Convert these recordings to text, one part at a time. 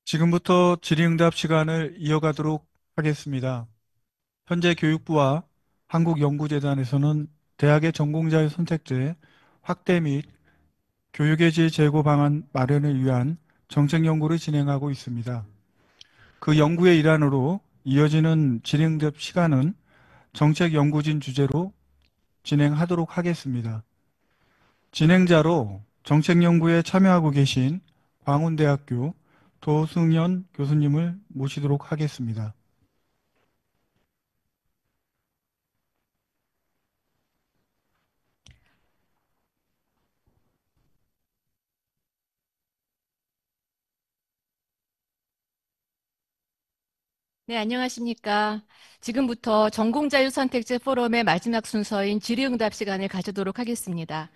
지금부터 질의응답 시간을 이어가도록 하겠습니다. 현재 교육부와 한국연구재단에서는 대학의 전공자의 선택제 확대 및 교육의 질 제고 방안 마련을 위한 정책 연구를 진행하고 있습니다. 그 연구의 일환으로 이어지는 질의응답 시간은 정책 연구진 주제로 진행하도록 하겠습니다. 진행자로 정책 연구에 참여하고 계신 광운대학교 도승연 교수님을 모시도록 하겠습니다. 네, 안녕하십니까. 지금부터 전공자유선택제 포럼의 마지막 순서인 질의응답 시간을 가지도록 하겠습니다.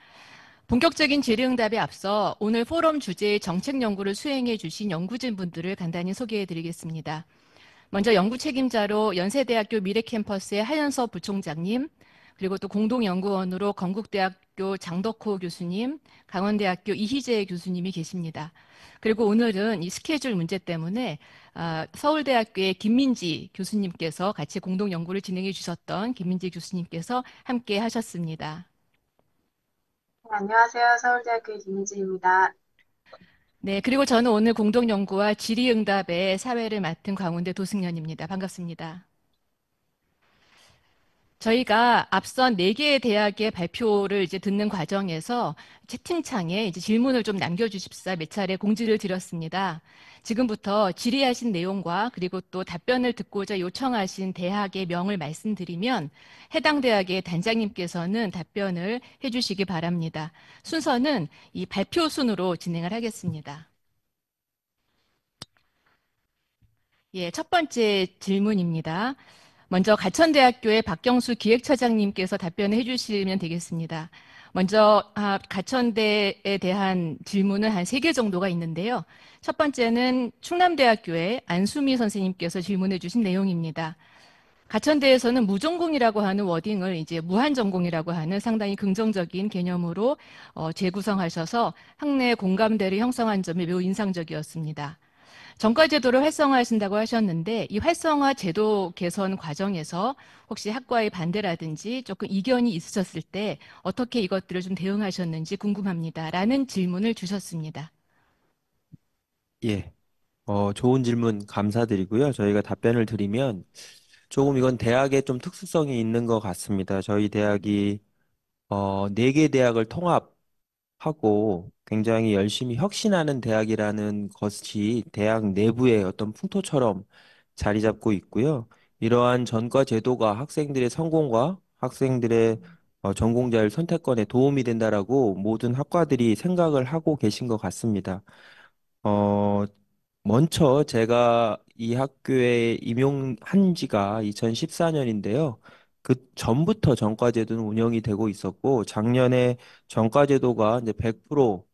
본격적인 질의응답에 앞서 오늘 포럼 주제의 정책 연구를 수행해 주신 연구진 분들을 간단히 소개해 드리겠습니다. 먼저 연구 책임자로 연세대학교 미래캠퍼스의 하연서 부총장님, 그리고 또 공동연구원으로 건국대학교 장덕호 교수님, 강원대학교 이희재 교수님이 계십니다. 그리고 오늘은 이 스케줄 문제 때문에 서울대학교의 김민지 교수님께서 같이 공동연구를 진행해 주셨던 김민지 교수님께서 함께 하셨습니다. 네, 안녕하세요. 서울대학교 김희지입니다. 네, 그리고 저는 오늘 공동연구와 질의응답의 사회를 맡은 광운대 도승연입니다. 반갑습니다. 저희가 앞선 네개의 대학의 발표를 이제 듣는 과정에서 채팅창에 이제 질문을 좀 남겨주십사 몇 차례 공지를 드렸습니다. 지금부터 질의하신 내용과 그리고 또 답변을 듣고자 요청하신 대학의 명을 말씀드리면 해당 대학의 단장님께서는 답변을 해주시기 바랍니다. 순서는 이 발표 순으로 진행을 하겠습니다. 예, 첫 번째 질문입니다. 먼저 가천대학교의 박경수 기획처장님께서 답변을 해주시면 되겠습니다. 먼저 가천대에 대한 질문은 한 세 개 정도가 있는데요. 첫 번째는 충남대학교의 안수미 선생님께서 질문해 주신 내용입니다. 가천대에서는 무전공이라고 하는 워딩을 이제 무한전공이라고 하는 상당히 긍정적인 개념으로 재구성하셔서 학내 공감대를 형성한 점이 매우 인상적이었습니다. 전과제도를 활성화하신다고 하셨는데 이 활성화 제도 개선 과정에서 혹시 학과의 반대라든지 조금 이견이 있으셨을 때 어떻게 이것들을 좀 대응하셨는지 궁금합니다. 라는 질문을 주셨습니다. 예, 좋은 질문 감사드리고요. 저희가 답변을 드리면 조금 이건 대학에 좀 특수성이 있는 것 같습니다. 저희 대학이 네 개 대학을 통합하고 굉장히 열심히 혁신하는 대학이라는 것이 대학 내부의 어떤 풍토처럼 자리 잡고 있고요. 이러한 전과 제도가 학생들의 성공과 학생들의 전공자율 선택권에 도움이 된다라고 모든 학과들이 생각을 하고 계신 것 같습니다. 어, 먼저 제가 이 학교에 임용한 지가 2014년인데요. 그 전부터 전과제도는 운영이 되고 있었고, 작년에 전과제도가 이제 100%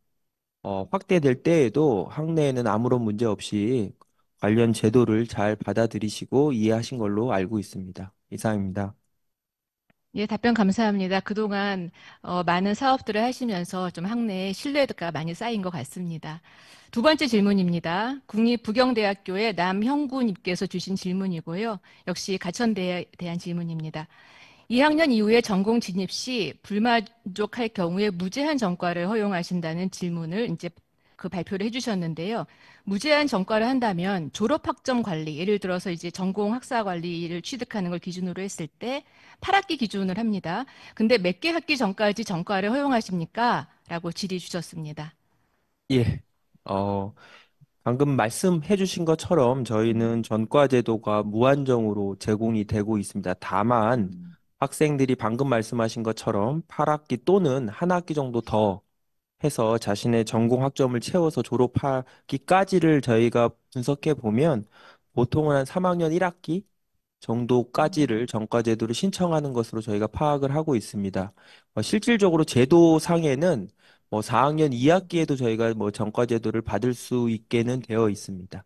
확대될 때에도 학내에는 아무런 문제 없이 관련 제도를 잘 받아들이시고 이해하신 걸로 알고 있습니다. 이상입니다. 예, 답변 감사합니다. 그동안 많은 사업들을 하시면서 좀 학내에 신뢰가 많이 쌓인 것 같습니다. 두 번째 질문입니다. 국립부경대학교의 남형구님께서 주신 질문이고요. 역시 가천대에 대한 질문입니다. 2학년 이후에 전공 진입 시 불만족할 경우에 무제한 전과를 허용하신다는 질문을 이제 그 발표를 해주셨는데요. 무제한 전과를 한다면 졸업 학점 관리, 예를 들어서 이제 전공 학사 관리를 취득하는 걸 기준으로 했을 때 8학기 기준을 합니다. 근데 몇 개 학기 전까지 전과를 허용하십니까? 라고 질의 주셨습니다. 예. 어, 방금 말씀해 주신 것처럼 저희는 전과 제도가 무한정으로 제공이 되고 있습니다. 다만 학생들이 방금 말씀하신 것처럼 8학기 또는 한 학기 정도 더 해서 자신의 전공 학점을 채워서 졸업하기까지를 저희가 분석해 보면 보통은 한 3학년 1학기 정도까지를 전과 제도를 신청하는 것으로 저희가 파악을 하고 있습니다. 실질적으로 제도상에는 뭐 4학년 2학기에도 저희가 뭐 전과 제도를 받을 수 있게는 되어 있습니다.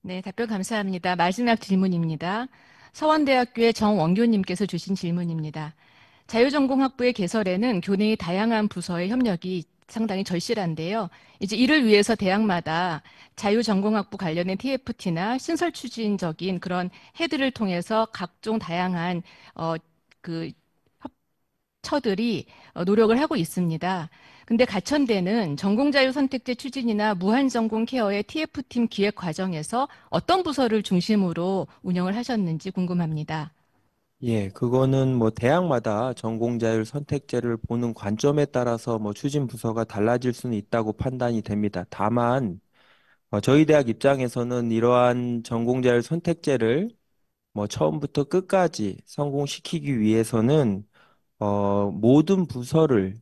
네, 답변 감사합니다. 마지막 질문입니다. 서원대학교의 정원교님께서 주신 질문입니다. 자유전공학부의 개설에는 교내의 다양한 부서의 협력이 상당히 절실한데요. 이제 이를 위해서 대학마다 자유전공학부 관련된 TFT나 신설 추진적인 그런 헤드를 통해서 각종 다양한 어, 그 처들이 노력을 하고 있습니다. 근데 가천대는 전공자유 선택제 추진이나 무한전공 케어의 TF팀 기획 과정에서 어떤 부서를 중심으로 운영을 하셨는지 궁금합니다. 예, 그거는 뭐 대학마다 전공자율 선택제를 보는 관점에 따라서 뭐 추진 부서가 달라질 수는 있다고 판단이 됩니다. 다만 저희 대학 입장에서는 이러한 전공자율 선택제를 뭐 처음부터 끝까지 성공시키기 위해서는 모든 부서를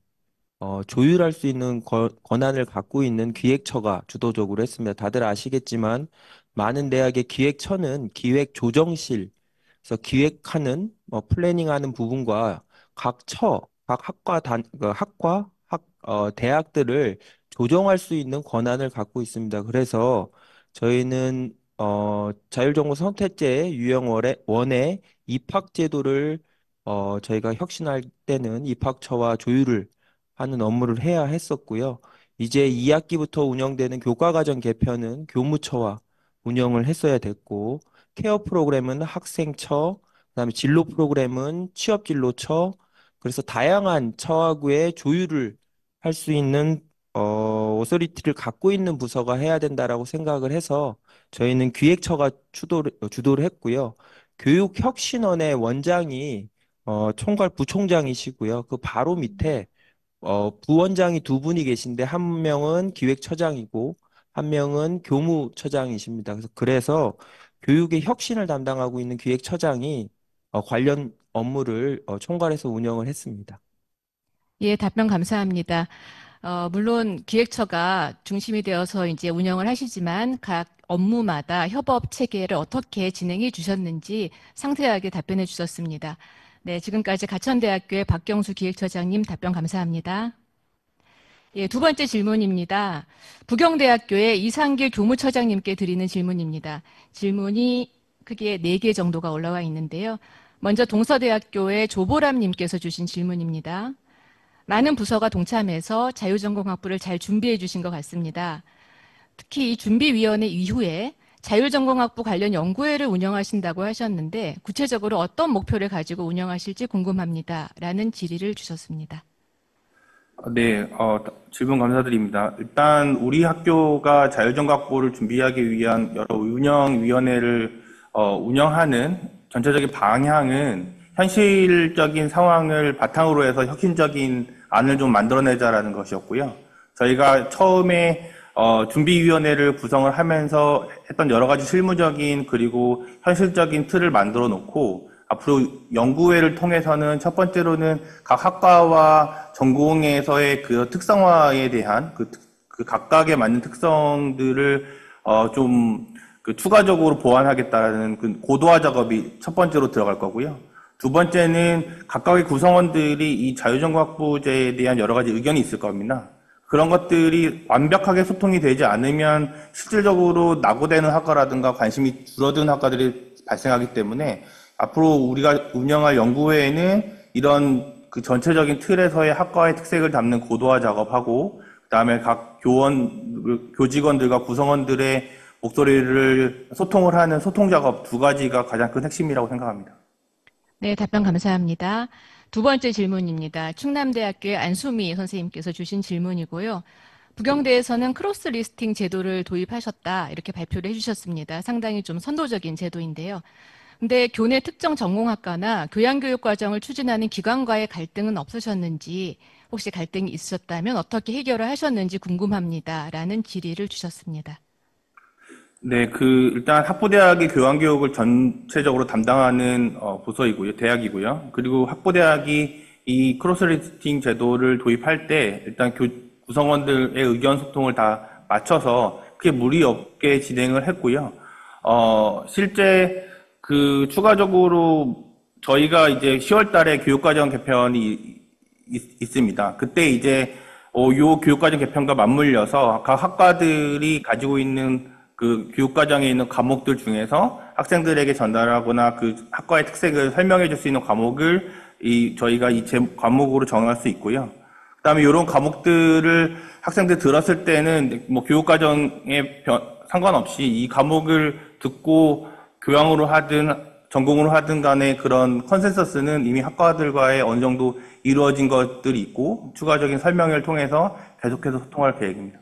조율할 수 있는 권한을 갖고 있는 기획처가 주도적으로 했습니다. 다들 아시겠지만 많은 대학의 기획처는 기획조정실, 그래서 기획하는, 플래닝하는 부분과 각 학과 대학들을 조정할 수 있는 권한을 갖고 있습니다. 그래서 저희는 자율전공 선택제 유형원의 입학 제도를 저희가 혁신할 때는 입학처와 조율을 하는 업무를 해야 했었고요. 이제 2학기부터 운영되는 교과과정 개편은 교무처와 운영을 했어야 됐고, 케어 프로그램은 학생처, 그다음에 진로 프로그램은 취업진로처, 그래서 다양한 처하고의 조율을 할 수 있는 오소리티를 갖고 있는 부서가 해야 된다라고 생각을 해서 저희는 기획처가 주도를 했고요. 교육혁신원의 원장이 총괄 부총장이시고요. 그 바로 밑에 부원장이 두 분이 계신데 한 명은 기획처장이고 한 명은 교무처장이십니다. 그래서 교육의 혁신을 담당하고 있는 기획처장이 관련 업무를 총괄해서 운영을 했습니다. 예, 답변 감사합니다. 물론 기획처가 중심이 되어서 이제 운영을 하시지만 각 업무마다 협업 체계를 어떻게 진행해 주셨는지 상세하게 답변해 주셨습니다. 네, 지금까지 가천대학교의 박경수 기획처장님 답변 감사합니다. 예, 두 번째 질문입니다. 부경대학교의 이상길 교무처장님께 드리는 질문입니다. 질문이 크게 4개 정도가 올라와 있는데요. 먼저 동서대학교의 조보람님께서 주신 질문입니다. 많은 부서가 동참해서 자율전공학부를 잘 준비해 주신 것 같습니다. 특히 이 준비위원회 이후에 자율전공학부 관련 연구회를 운영하신다고 하셨는데 구체적으로 어떤 목표를 가지고 운영하실지 궁금합니다. 라는 질의를 주셨습니다. 네, 질문 감사드립니다. 일단 우리 학교가 자율전공학부를 준비하기 위한 여러 운영위원회를 운영하는 전체적인 방향은 현실적인 상황을 바탕으로 해서 혁신적인 안을 좀 만들어내자라는 것이었고요. 저희가 처음에 준비위원회를 구성을 하면서 했던 여러 가지 실무적인 그리고 현실적인 틀을 만들어 놓고 앞으로 연구회를 통해서는 첫 번째로는 각 학과와 전공에서의 그 특성화에 대한 그 각각에 맞는 특성들을 좀 추가적으로 보완하겠다는 그 고도화 작업이 첫 번째로 들어갈 거고요. 두 번째는 각각의 구성원들이 이 자율전공학부제에 대한 여러 가지 의견이 있을 겁니다. 그런 것들이 완벽하게 소통이 되지 않으면 실질적으로 낙오되는 학과라든가 관심이 줄어드는 학과들이 발생하기 때문에 앞으로 우리가 운영할 연구회에는 이런 그 전체적인 틀에서의 학과의 특색을 담는 고도화 작업하고 그다음에 각 교직원들과 구성원들의 목소리를 소통을 하는 소통 작업 두 가지가 가장 큰 핵심이라고 생각합니다. 네, 답변 감사합니다. 두 번째 질문입니다. 충남대학교의 안수미 선생님께서 주신 질문이고요. 부경대에서는 크로스 리스팅 제도를 도입하셨다 이렇게 발표를 해주셨습니다. 상당히 좀 선도적인 제도인데요. 근데 교내 특정 전공학과나 교양교육 과정을 추진하는 기관과의 갈등은 없으셨는지 혹시 갈등이 있으셨다면 어떻게 해결을 하셨는지 궁금합니다. 라는 질의를 주셨습니다. 네, 일단 학부대학이 교양교육을 전체적으로 담당하는 부서이고요, 대학이고요. 그리고 학부대학이 이 크로스리스팅 제도를 도입할 때 일단 구성원들의 의견 소통을 다 맞춰서 크게 무리 없게 진행을 했고요. 실제 추가적으로 저희가 이제 10월 달에 교육과정 개편이 있습니다. 그때 이제 요 교육과정 개편과 맞물려서 각 학과들이 가지고 있는 그 교육과정에 있는 과목들 중에서 학생들에게 전달하거나 그 학과의 특색을 설명해 줄 수 있는 과목을 저희가 과목으로 정할 수 있고요. 그다음에 이런 과목들을 학생들 들었을 때는 뭐 교육과정에 상관없이 이 과목을 듣고 교양으로 하든 전공으로 하든 간에 그런 컨센서스는 이미 학과들과의 어느 정도 이루어진 것들이 있고 추가적인 설명을 통해서 계속해서 소통할 계획입니다.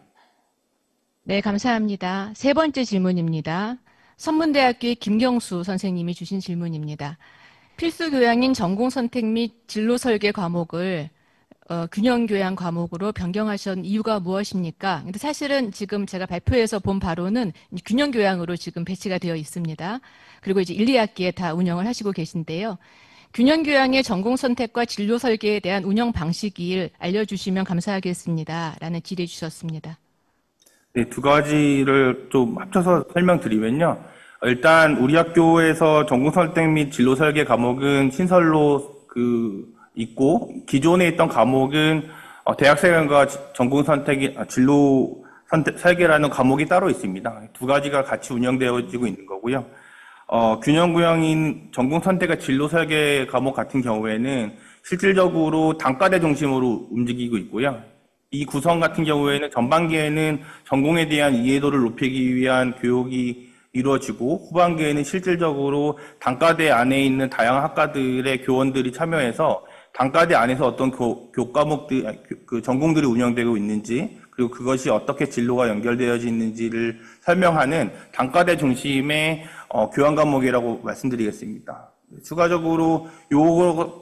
네, 감사합니다. 세 번째 질문입니다. 선문대학교의 김경수 선생님이 주신 질문입니다. 필수 교양인 전공 선택 및 진로 설계 과목을 균형 교양 과목으로 변경하신 이유가 무엇입니까? 근데 사실은 지금 제가 발표에서 본 바로는 균형 교양으로 지금 배치가 되어 있습니다. 그리고 이제 1, 2학기에 다 운영을 하시고 계신데요. 균형 교양의 전공 선택과 진로 설계에 대한 운영 방식을 알려주시면 감사하겠습니다. 라는 질의 주셨습니다. 네, 두 가지를 좀 합쳐서 설명드리면요. 일단 우리 학교에서 전공 선택 및 진로 설계 과목은 신설로 있고 기존에 있던 과목은 대학생과 전공 선택이 진로 선택 설계라는 과목이 따로 있습니다. 두 가지가 같이 운영되어지고 있는 거고요. 균형 구형인 전공 선택과 진로 설계 과목 같은 경우에는 실질적으로 단과대 중심으로 움직이고 있고요. 이 구성 같은 경우에는 전반기에는 전공에 대한 이해도를 높이기 위한 교육이 이루어지고 후반기에는 실질적으로 단과대 안에 있는 다양한 학과들의 교원들이 참여해서 단과대 안에서 어떤 교과목들, 그 전공들이 운영되고 있는지 그리고 그것이 어떻게 진로가 연결되어져 있는지를 설명하는 단과대 중심의 교양 과목이라고 말씀드리겠습니다. 추가적으로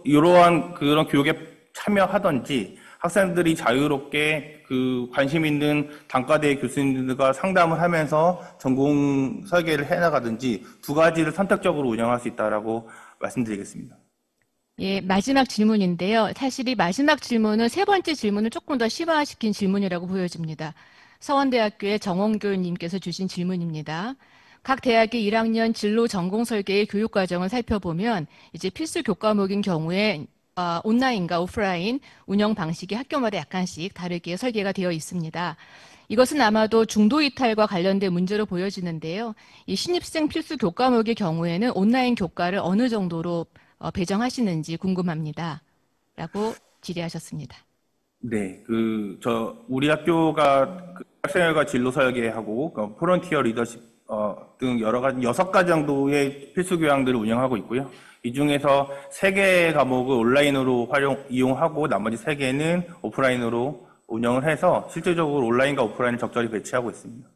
이러한 그런 교육에 참여하든지 학생들이 자유롭게 관심 있는 단과대 교수님들과 상담을 하면서 전공 설계를 해나가든지 두 가지를 선택적으로 운영할 수 있다라고 말씀드리겠습니다. 예, 마지막 질문인데요. 사실 이 마지막 질문은 세 번째 질문을 조금 더 심화시킨 질문이라고 보여집니다. 서원대학교의 정원교님께서 주신 질문입니다. 각 대학의 1학년 진로 전공 설계의 교육 과정을 살펴보면 이제 필수 교과목인 경우에 온라인과 오프라인 운영 방식이 학교마다 약간씩 다르게 설계가 되어 있습니다. 이것은 아마도 중도 이탈과 관련된 문제로 보여지는데요. 이 신입생 필수 교과목의 경우에는 온라인 교과를 어느 정도로 배정하시는지 궁금합니다. 라고 질의하셨습니다. 네, 우리 학교가 학생회가 진로 설계하고, 프론티어 리더십, 등 여러 가지, 6가지 정도의 필수 교양들을 운영하고 있고요. 이 중에서 3개의 과목을 온라인으로 이용하고, 나머지 3개는 오프라인으로 운영을 해서, 실질적으로 온라인과 오프라인을 적절히 배치하고 있습니다.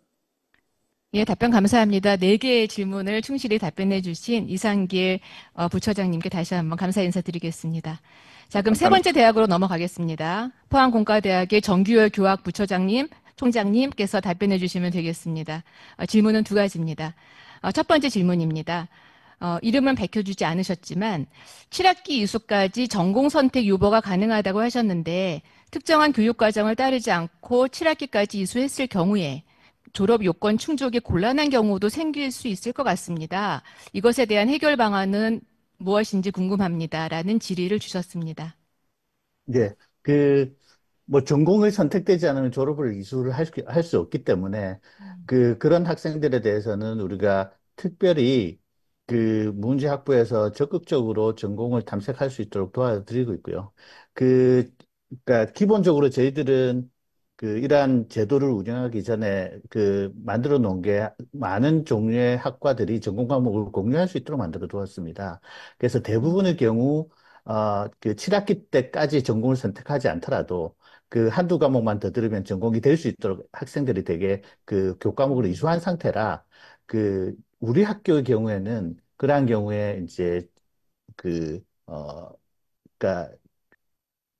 예, 답변 감사합니다. 4개의 질문을 충실히 답변해 주신 이상길 부처장님께 다시 한번 감사 인사드리겠습니다. 자, 그럼 세 번째 대학으로 넘어가겠습니다. 포항공과대학의 정규열 교학 부처장님, 총장님께서 답변해 주시면 되겠습니다. 질문은 2가지입니다. 첫 번째 질문입니다. 이름은 밝혀주지 않으셨지만 7학기 이수까지 전공 선택 유보가 가능하다고 하셨는데 특정한 교육 과정을 따르지 않고 7학기까지 이수했을 경우에 졸업 요건 충족이 곤란한 경우도 생길 수 있을 것 같습니다. 이것에 대한 해결 방안은 무엇인지 궁금합니다. 라는 질의를 주셨습니다. 네, 뭐 전공을 선택되지 않으면 졸업을 이수를 할 수 없기 때문에 그런 학생들에 대해서는 우리가 특별히 문제학부에서 적극적으로 전공을 탐색할 수 있도록 도와드리고 있고요. 그러니까 기본적으로 저희들은 이러한 제도를 운영하기 전에 만들어 놓은 게 많은 종류의 학과들이 전공 과목을 공유할 수 있도록 만들어 두었습니다. 그래서 대부분의 경우 7학기 때까지 전공을 선택하지 않더라도 한두 과목만 더 들으면 전공이 될 수 있도록 학생들이 되게 교과목을 이수한 상태라 우리 학교의 경우에는 그러한 경우에 이제 그러니까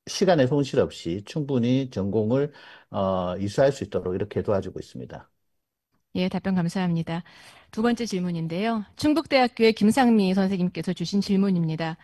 시간의 손실 없이 충분히 전공을 이수할 수 있도록 이렇게 도와주고 있습니다. 예, 답변 감사합니다. 2번째 질문인데요. 충북대학교의 김상미 선생님께서 주신 질문입니다.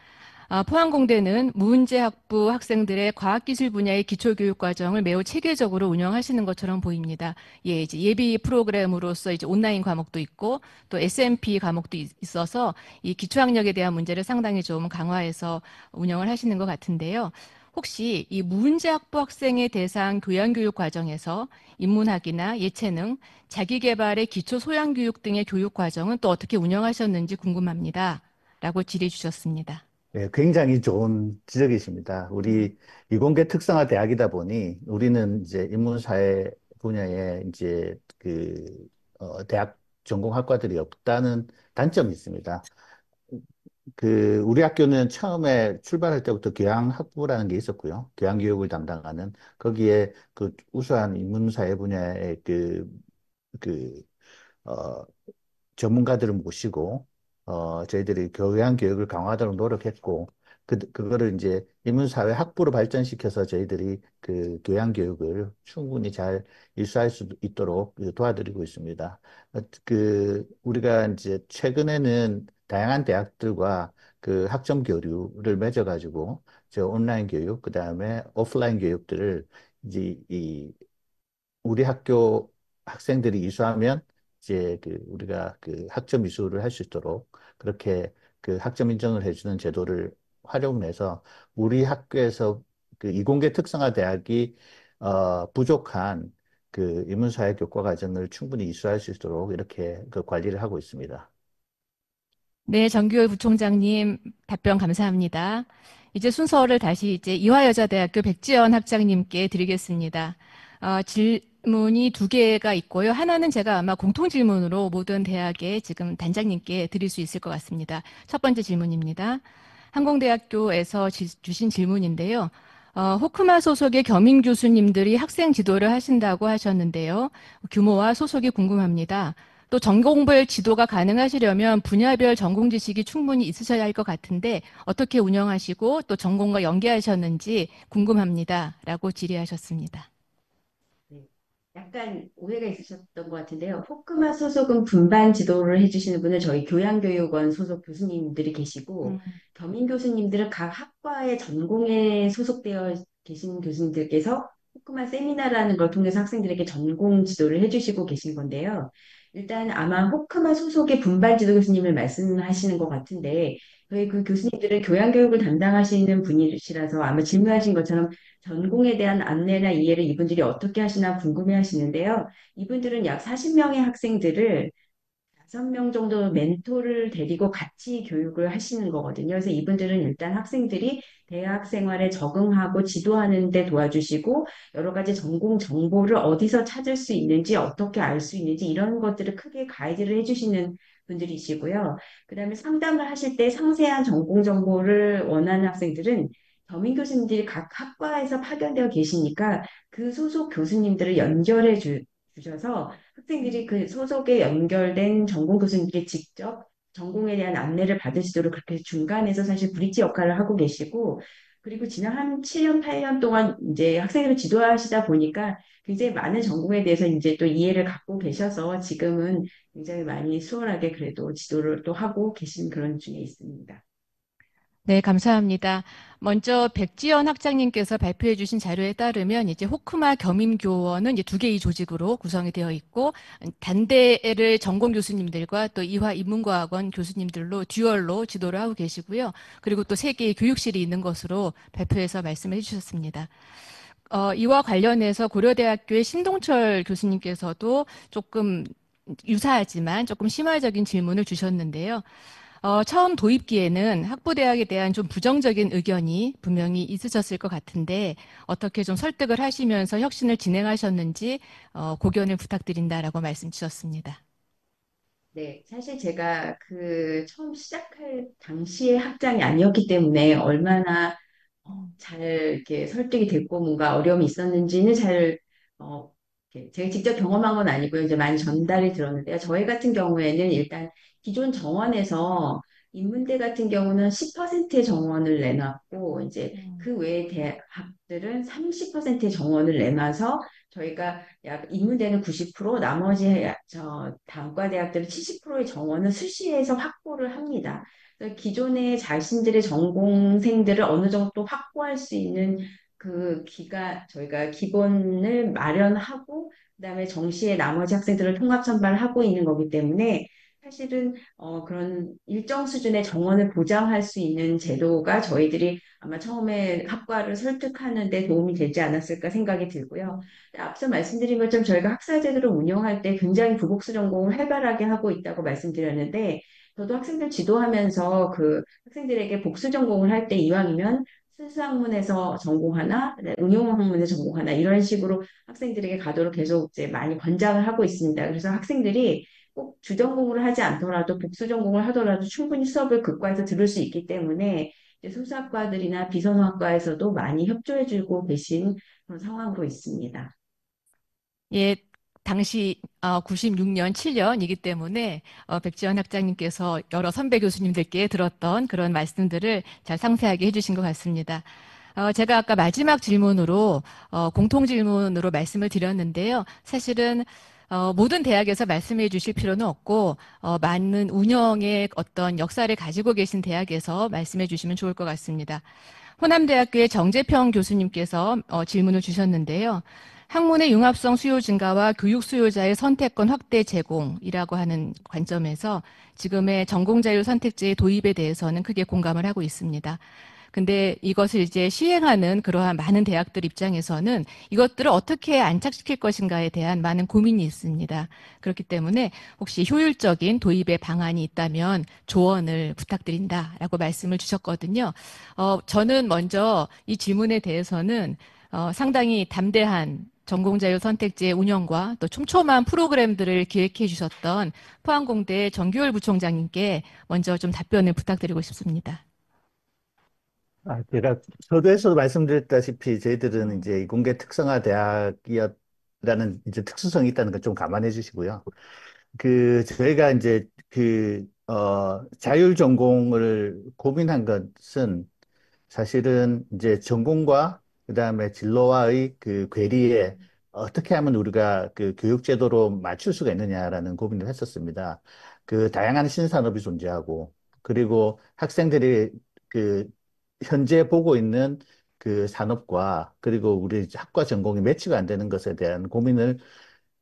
포항공대는 무은재학부 학생들의 과학기술 분야의 기초교육 과정을 매우 체계적으로 운영하시는 것처럼 보입니다. 예, 이제 예비 프로그램으로서 이제 온라인 과목도 있고 또 SMP 과목도 있어서 이 기초학력에 대한 문제를 상당히 좀 강화해서 운영을 하시는 것 같은데요. 혹시 이 무은재학부 학생의 대상 교양교육 과정에서 인문학이나 예체능, 자기계발의 기초 소양교육 등의 교육 과정은 또 어떻게 운영하셨는지 궁금합니다. 라고 질의 주셨습니다. 예, 굉장히 좋은 지적이십니다. 음. 우리 이공계 특성화 대학이다 보니 우리는 이제 인문사회 분야에 이제 대학 전공학과들이 없다는 단점이 있습니다. 우리 학교는 처음에 출발할 때부터 교양학부라는 게 있었고요. 교양교육을 담당하는 거기에 그 우수한 인문사회 분야의 그, 어, 전문가들을 모시고 저희들이 교양 교육을 강화하도록 노력했고 그거를 이제 인문사회 학부로 발전시켜서 저희들이 그 교양 교육을 충분히 잘 일수할 수 있도록 도와드리고 있습니다. 우리가 이제 최근에는 다양한 대학들과 그 학점 교류를 맺어가지고 저 온라인 교육 그다음에 오프라인 교육들을 이제 우리 학교 학생들이 이수하면 이제 우리가 그 학점 이수를 할 수 있도록 그렇게 그 학점 인정을 해주는 제도를 활용해서 우리 학교에서 그 이공계 특성화 대학이 부족한 그 인문사회 교과 과정을 충분히 이수할 수 있도록 이렇게 그 관리를 하고 있습니다. 네, 정규호 부총장님 답변 감사합니다. 이제 순서를 다시 이제 이화여자대학교 백지연 학장님께 드리겠습니다. 질문이 두 개가 있고요. 하나는 제가 아마 공통 질문으로 모든 대학의 지금 단장님께 드릴 수 있을 것 같습니다. 첫 번째 질문입니다. 항공대학교에서 주신 질문인데요. 호크마 소속의 겸임 교수님들이 학생 지도를 하신다고 하셨는데요. 규모와 소속이 궁금합니다. 또 전공별 지도가 가능하시려면 분야별 전공 지식이 충분히 있으셔야 할 것 같은데 어떻게 운영하시고 또 전공과 연계하셨는지 궁금합니다. 라고 질의하셨습니다. 네. 약간 오해가 있으셨던 것 같은데요. 포크마 소속은 분반 지도를 해주시는 분은 저희 교양교육원 소속 교수님들이 계시고, 음. 겸임 교수님들은 각 학과의 전공에 소속되어 계신 교수님들께서 포크마 세미나라는 걸 통해서 학생들에게 전공 지도를 해주시고 계신 건데요. 일단 아마 포크마 소속의 분반 지도 교수님을 말씀하시는 것 같은데, 저희 그 교수님들은 교양교육을 담당하시는 분이시라서 아마 질문하신 것처럼 전공에 대한 안내나 이해를 이분들이 어떻게 하시나 궁금해 하시는데요. 이분들은 약 40명의 학생들을 5명 정도 멘토를 데리고 같이 교육을 하시는 거거든요. 그래서 이분들은 일단 학생들이 대학 생활에 적응하고 지도하는 데 도와주시고 여러 가지 전공 정보를 어디서 찾을 수 있는지 어떻게 알 수 있는지 이런 것들을 크게 가이드를 해주시는 분들이시고요. 그다음에 상담을 하실 때 상세한 전공 정보를 원하는 학생들은 겸임 교수님들이 각 학과에서 파견되어 계시니까 그 소속 교수님들을 연결해 주셔서 학생들이 그 소속에 연결된 전공 교수님께 직접 전공에 대한 안내를 받을 수 있도록 그렇게 중간에서 사실 브릿지 역할을 하고 계시고 그리고 지난 한 7년, 8년 동안 이제 학생들을 지도하시다 보니까 굉장히 많은 전공에 대해서 이제 또 이해를 갖고 계셔서 지금은 굉장히 많이 수월하게 그래도 지도를 또 하고 계신 그런 중에 있습니다. 네, 감사합니다. 먼저 백지연 학장님께서 발표해 주신 자료에 따르면 이제 호크마 겸임교원은 이제 두 개의 조직으로 구성이 되어 있고 단대를 전공 교수님들과 또 이화 인문과학원 교수님들로 듀얼로 지도를 하고 계시고요. 그리고 또 세 개의 교육실이 있는 것으로 발표해서 말씀해 주셨습니다. 이와 관련해서 고려대학교의 신동철 교수님께서도 조금 유사하지만 조금 심화적인 질문을 주셨는데요. 처음 도입기에는 학부대학에 대한 좀 부정적인 의견이 분명히 있으셨을 것 같은데 어떻게 좀 설득을 하시면서 혁신을 진행하셨는지 고견을 부탁드린다라고 말씀 주셨습니다. 네, 사실 제가 그 처음 시작할 당시의 학장이 아니었기 때문에 얼마나 잘 이렇게 설득이 됐고 뭔가 어려움이 있었는지는 제가 직접 경험한 건 아니고요. 이제 많이 전달이 들었는데요. 저희 같은 경우에는 일단 기존 정원에서 인문대 같은 경우는 10%의 정원을 내놨고 이제 그 외의 대학들은 30%의 정원을 내놔서 저희가 약 인문대는 90%, 나머지 단과 대학들은 70%의 정원을 수시에서 확보를 합니다. 그래서 기존의 자신들의 전공생들을 어느 정도 확보할 수 있는 저희가 기본을 마련하고, 그다음에 정시에 나머지 학생들을 통합 선발하고 있는 거기 때문에 사실은 그런 일정 수준의 정원을 보장할 수 있는 제도가 저희들이 아마 처음에 학과를 설득하는 데 도움이 되지 않았을까 생각이 들고요. 앞서 말씀드린 것처럼 저희가 학사제도를 운영할 때 굉장히 부복수 전공을 활발하게 하고 있다고 말씀드렸는데 저도 학생들 지도하면서 그 학생들에게 복수 전공을 할 때 이왕이면 순수 학문에서 전공하나, 응용 학문에서 전공하나 이런 식으로 학생들에게 가도록 계속 이제 많이 권장을 하고 있습니다. 그래서 학생들이 꼭 주전공을 하지 않더라도 복수 전공을 하더라도 충분히 수업을 교과에서 들을 수 있기 때문에 이제 소수학과들이나 비선호학과에서도 많이 협조해주고 계신 그런 상황으로 있습니다. 예, 당시 96년, 7년이기 때문에 백지연 학장님께서 여러 선배 교수님들께 들었던 그런 말씀들을 잘 상세하게 해주신 것 같습니다. 제가 아까 마지막 질문으로 공통 질문으로 말씀을 드렸는데요. 사실은 모든 대학에서 말씀해 주실 필요는 없고 많은 운영의 어떤 역사를 가지고 계신 대학에서 말씀해 주시면 좋을 것 같습니다. 호남대학교의 정재평 교수님께서 질문을 주셨는데요. 학문의 융합성 수요 증가와 교육 수요자의 선택권 확대 제공이라고 하는 관점에서 지금의 전공자율 선택제의 도입에 대해서는 크게 공감을 하고 있습니다. 근데 이것을 이제 시행하는 그러한 많은 대학들 입장에서는 이것들을 어떻게 안착시킬 것인가에 대한 많은 고민이 있습니다. 그렇기 때문에 혹시 효율적인 도입의 방안이 있다면 조언을 부탁드린다라고 말씀을 주셨거든요. 저는 먼저 이 질문에 대해서는 상당히 담대한 전공자율 선택제의 운영과 또 촘촘한 프로그램들을 기획해 주셨던 포항공대 정규열 부총장님께 먼저 좀 답변을 부탁드리고 싶습니다. 제가 서두에서도 말씀드렸다시피 저희들은 이제 이공계 특성화 대학이라는 이제 특수성이 있다는 걸 좀 감안해 주시고요. 저희가 이제 자율 전공을 고민한 것은 사실은 이제 전공과 그다음에 진로와의 그 괴리에 어떻게 하면 우리가 그 교육 제도로 맞출 수가 있느냐라는 고민을 했었습니다. 다양한 신산업이 존재하고 그리고 학생들이 그 현재 보고 있는 그 산업과 그리고 우리 학과 전공이 매치가 안 되는 것에 대한 고민을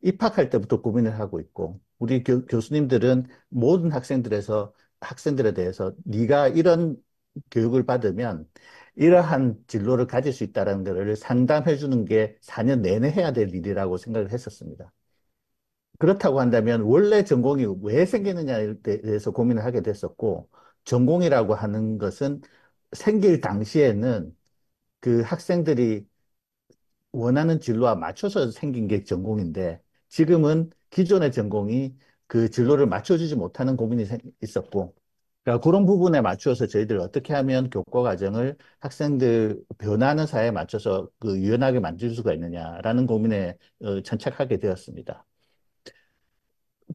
입학할 때부터 고민을 하고 있고 우리 교수님들은 모든 학생들에 대해서 네가 이런 교육을 받으면 이러한 진로를 가질 수 있다는 것을 상담해 주는 게 4년 내내 해야 될 일이라고 생각을 했었습니다. 그렇다고 한다면 원래 전공이 왜 생기느냐에 대해서 고민을 하게 됐었고 전공이라고 하는 것은 생길 당시에는 그 학생들이 원하는 진로와 맞춰서 생긴 게 전공인데 지금은 기존의 전공이 그 진로를 맞춰주지 못하는 고민이 있었고 그러니까 그런 부분에 맞추어서 저희들 어떻게 하면 교과 과정을 학생들 변화하는 사회에 맞춰서 유연하게 만들 수가 있느냐라는 고민에 천착하게 되었습니다.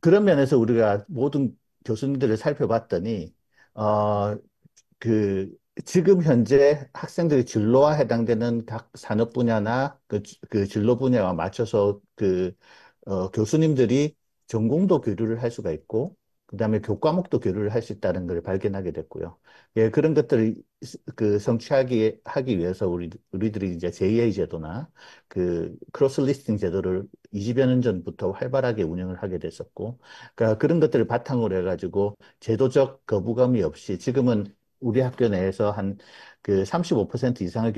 그런 면에서 우리가 모든 교수님들을 살펴봤더니 어, 그 지금 현재 학생들이 진로와 해당되는 각 산업 분야나 그 진로 분야와 맞춰서 교수님들이 전공도 교류를 할 수가 있고 그다음에 교과목도 교류를 할 수 있다는 걸 발견하게 됐고요. 예, 그런 것들을 하기 위해서 우리들이 이제 JA 제도나 크로스 리스팅 제도를 20여 년 전부터 활발하게 운영을 하게 됐었고 그러니까 그런 것들을 바탕으로 해가지고 제도적 거부감이 없이 지금은 우리 학교 내에서 한 35% 이상의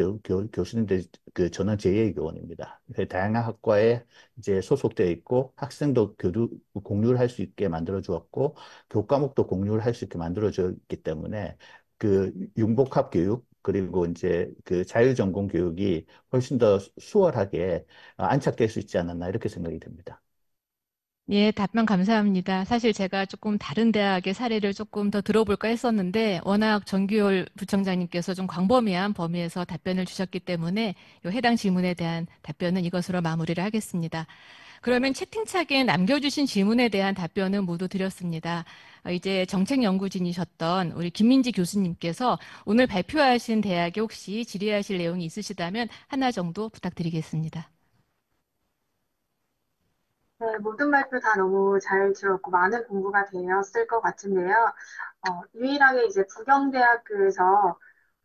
교수님들이 전원 JA 교원입니다. 다양한 학과에 이제 소속되어 있고 학생도 공유를 할 수 있게 만들어 주었고 교과목도 공유를 할 수 있게 만들어 줬기 때문에 융복합 교육 그리고 이제 자율전공 교육이 훨씬 더 수월하게 안착될 수 있지 않았나 이렇게 생각이 됩니다. 예, 답변 감사합니다. 사실 제가 조금 다른 대학의 사례를 조금 더 들어볼까 했었는데, 워낙 정규열 부총장님께서 좀 광범위한 범위에서 답변을 주셨기 때문에 요 해당 질문에 대한 답변은 이것으로 마무리를 하겠습니다. 그러면 채팅창에 남겨주신 질문에 대한 답변은 모두 드렸습니다. 이제 정책연구진이셨던 우리 김민지 교수님께서 오늘 발표하신 대학에 혹시 질의하실 내용이 있으시다면 하나 정도 부탁드리겠습니다. 네, 모든 발표 다 너무 잘 들었고 많은 공부가 되었을 것 같은데요. 유일하게 이제 부경대학교에서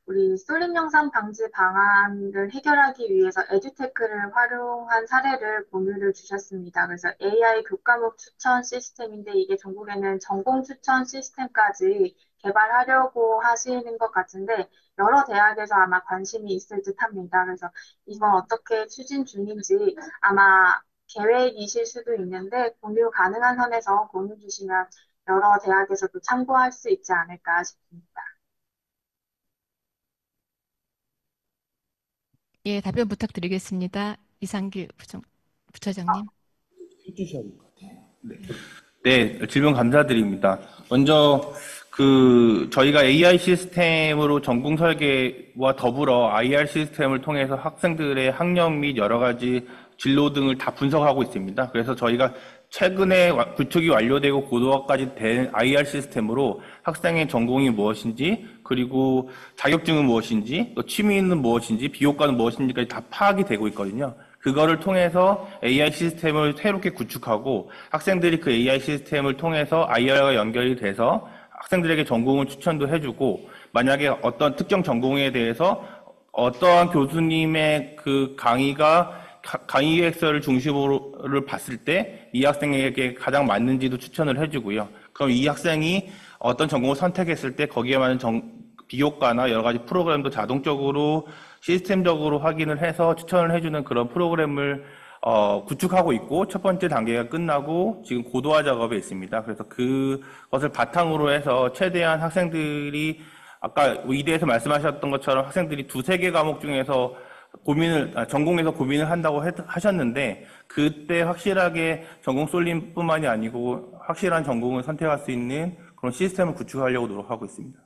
우리 쏠림 영상 방지 방안을 해결하기 위해서 에듀테크를 활용한 사례를 공유를 주셨습니다. 그래서 AI 교과목 추천 시스템인데 이게 전국에는 전공 추천 시스템까지 개발하려고 하시는 것 같은데 여러 대학에서 아마 관심이 있을 듯합니다. 그래서 이건 어떻게 추진 중인지 아마 계획이실 수도 있는데 공유 가능한 선에서 공유 주시면 여러 대학에서도 참고할 수 있지 않을까 싶습니다. 예, 답변 부탁드리겠습니다. 이상길 부처장님. 해주셔야 될 것 같아요. 네. 네, 질문 감사드립니다. 먼저 저희가 AI 시스템으로 전공 설계와 더불어 IR 시스템을 통해서 학생들의 학력 및 여러 가지 진로 등을 다 분석하고 있습니다. 그래서 저희가 최근에 구축이 완료되고 고도화까지 된 IR 시스템으로 학생의 전공이 무엇인지, 그리고 자격증은 무엇인지, 또 취미는 무엇인지, 비교과는 무엇인지까지 다 파악이 되고 있거든요. 그거를 통해서 AI 시스템을 새롭게 구축하고 학생들이 그 AI 시스템을 통해서 IR과 연결이 돼서 학생들에게 전공을 추천도 해주고, 만약에 어떤 특정 전공에 대해서 어떠한 교수님의 그 강의 기획서를 중심으로 봤을 때 이 학생에게 가장 맞는지도 추천을 해주고요. 그럼 이 학생이 어떤 전공을 선택했을 때 거기에 맞는 비교과나 여러 가지 프로그램도 자동적으로 시스템적으로 확인을 해서 추천을 해주는 그런 프로그램을 구축하고 있고, 첫 번째 단계가 끝나고 지금 고도화 작업에 있습니다. 그래서 그것을 바탕으로 해서 최대한 학생들이 아까 의대에서 말씀하셨던 것처럼 학생들이 두세 개 과목 중에서 전공에서 고민을 한다고 하셨는데, 그때 확실하게 전공 쏠림뿐만이 아니고 확실한 전공을 선택할 수 있는 그런 시스템을 구축하려고 노력하고 있습니다.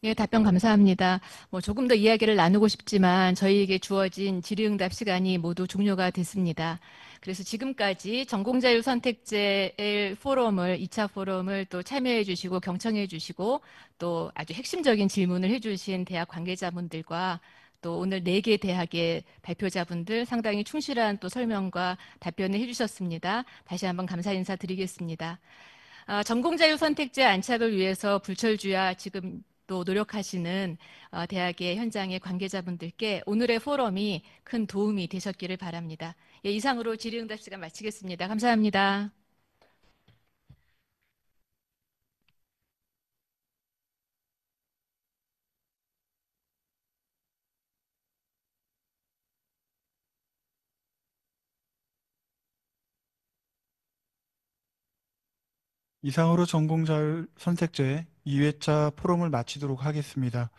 예, 답변 감사합니다. 조금 더 이야기를 나누고 싶지만 저희에게 주어진 질의응답 시간이 모두 종료가 됐습니다. 그래서 지금까지 전공자율 선택제 포럼을, 2차 포럼을 또 참여해 주시고 경청해 주시고 또 아주 핵심적인 질문을 해 주신 대학 관계자분들과 또 오늘 4개 대학의 발표자분들 상당히 충실한 또 설명과 답변을 해 주셨습니다. 다시 한번 감사 인사 드리겠습니다. 전공자율 선택제 안착을 위해서 불철주야 지금 또 노력하시는 대학의 현장의 관계자분들께 오늘의 포럼이 큰 도움이 되셨기를 바랍니다. 예, 이상으로 질의응답 시간 마치겠습니다. 감사합니다. 이상으로 전공자율 선택제 2회차 포럼을 마치도록 하겠습니다.